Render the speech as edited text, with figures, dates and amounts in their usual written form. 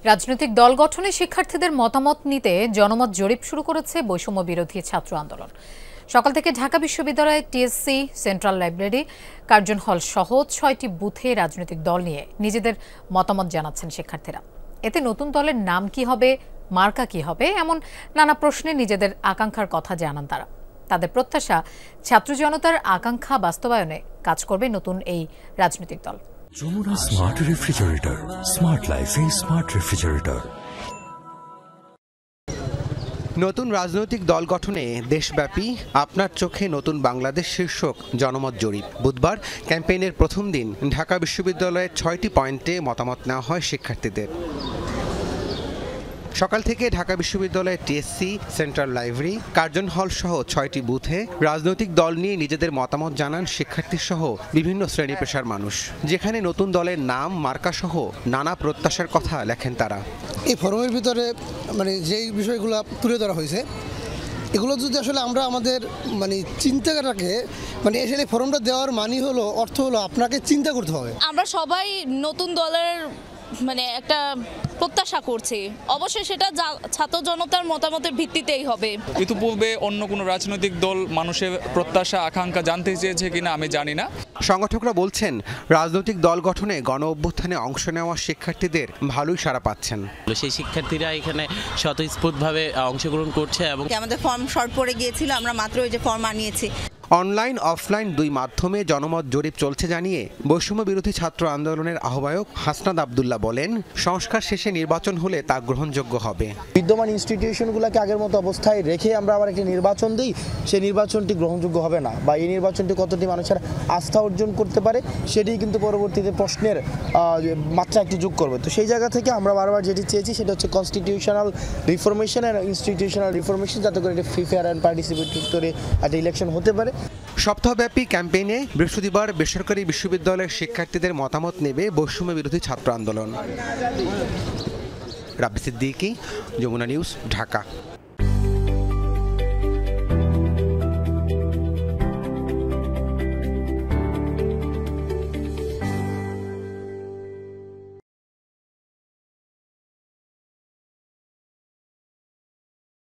রাজনৈতিক দল গঠনে শিক্ষার্থীদের মতামত নিতে জনমত জরিপ শুরু করেছে বৈষম্য বিরোধী ছাত্র আন্দোলন। সকাল থেকে ঢাকা বিশ্ববিদ্যালয়ের টিএসসি, সেন্ট্রাল লাইব্রেরি, কার্জন হল সহ ৬টি বুথে রাজনৈতিক দল নিয়ে নিজেদের মতামত জানাচ্ছেন শিক্ষার্থীরা। এতে নতুন দলের নাম কি হবে, মার্কা কি হবে, এমন নানা প্রশ্নে নিজেদের আকাঙ্ক্ষার কথা জানান তারা। তাদের প্রত্যাশা, ছাত্র জনতার আকাঙ্ক্ষা বাস্তবায়নে কাজ করবে নতুন এই রাজনৈতিক দল। যমুনা স্মার্ট রেফ্রিজারেটর, স্মার্ট লাইফে স্মার্ট রেফ্রিজারেটর। নতুন রাজনৈতিক দল গঠনে দেশব্যাপী আপনার চোখে নতুন বাংলাদেশ শীর্ষক জনমত জরিপ। বুধবার ক্যাম্পেইনের প্রথম দিন ঢাকা বিশ্ববিদ্যালয়ের ৬টি পয়েন্টে মতামত নেওয়া হয় শিক্ষার্থীদের। সকাল থেকে ঢাকা বিশ্ববিদ্যালয়ের টিএসসি, সেন্ট্রাল লাইব্রেরি, কার্জন হল সহ ৬টি বুথে রাজনৈতিক দল নিয়ে নিজেদের মতামত জানান শিক্ষার্থী সহ বিভিন্ন শ্রেণী পেশার মানুষ, যেখানে নতুন দলের নাম, মার্কা সহ নানা প্রত্যাশার কথা লেখেন তারা। এই ফরমের ভিতরে যেই বিষয়গুলো তুলে ধরা হয়েছে, এগুলো যদি আসলে আমরা আমাদের চিন্তাটাকে আসলে ফরমটা দেওয়ার অর্থ হলো আপনাকে চিন্তা করতে হবে। আমরা সবাই নতুন দলের একটা প্রত্যাশা করছি, অবশ্যই সেটা ছাত্র জনতার মতামতের ভিত্তিতেই হবে। ইতিপূর্বে অন্য কোনো রাজনৈতিক দল মানুষের প্রত্যাশা আকাঙ্ক্ষা জানতে চেয়েছে কিনা আমি জানি না। সংগঠকরা বলছেন, রাজনৈতিক দল গঠনে গণ অভ্যুত্থানে অংশ নেওয়া শিক্ষার্থীদের ভালোই সাড়া পাচ্ছেন। সেই শিক্ষার্থীরা এখানে স্বতঃস্ফূর্তভাবে অংশগ্রহণ করছে এবং আমাদের ফর্ম শর্ট পড়ে গিয়েছিল, আমরা মাত্র ওই যে ফর্ম আনিয়েছি। অনলাইন, অফলাইন দুই মাধ্যমে জনমত জরিপ চলছে জানিয়ে বৈষম্য বিরোধী ছাত্র আন্দোলনের আহ্বায়ক হাসনাত আবদুল্লাহ বলেন, সংস্কার শেষে নির্বাচন হলে তা গ্রহণযোগ্য হবে। বিদ্যমান ইনস্টিটিউশনগুলোকে আগের মতো অবস্থায় রেখে আমরা আবার একটি নির্বাচন দিই, সেই নির্বাচনটি গ্রহণযোগ্য হবে না, বা এই নির্বাচনটি কতটি মানুষের আস্থা অর্জন করতে পারে সেটি কিন্তু পরবর্তীতে প্রশ্নের মাত্রা একটু যোগ করবে। তো সেই জায়গা থেকে আমরা বারবার যেটি চেয়েছি সেটা হচ্ছে constitutional reformation and institutional reformation, যাতে করে ফ্রি, ফেয়ার অ্যান্ড পার্টিসিপেটরি একটা ইলেকশন হতে পারে। সপ্তাহব্যাপী ক্যাম্পেইনে বৃহস্পতিবার বেসরকারি বিশ্ববিদ্যালয়ের শিক্ষার্থীদের মতামত নেবে বৈষম্য বিরোধী ছাত্র আন্দোলন। রাব্বি সিদ্দিকী, যমুনা নিউজ, ঢাকা।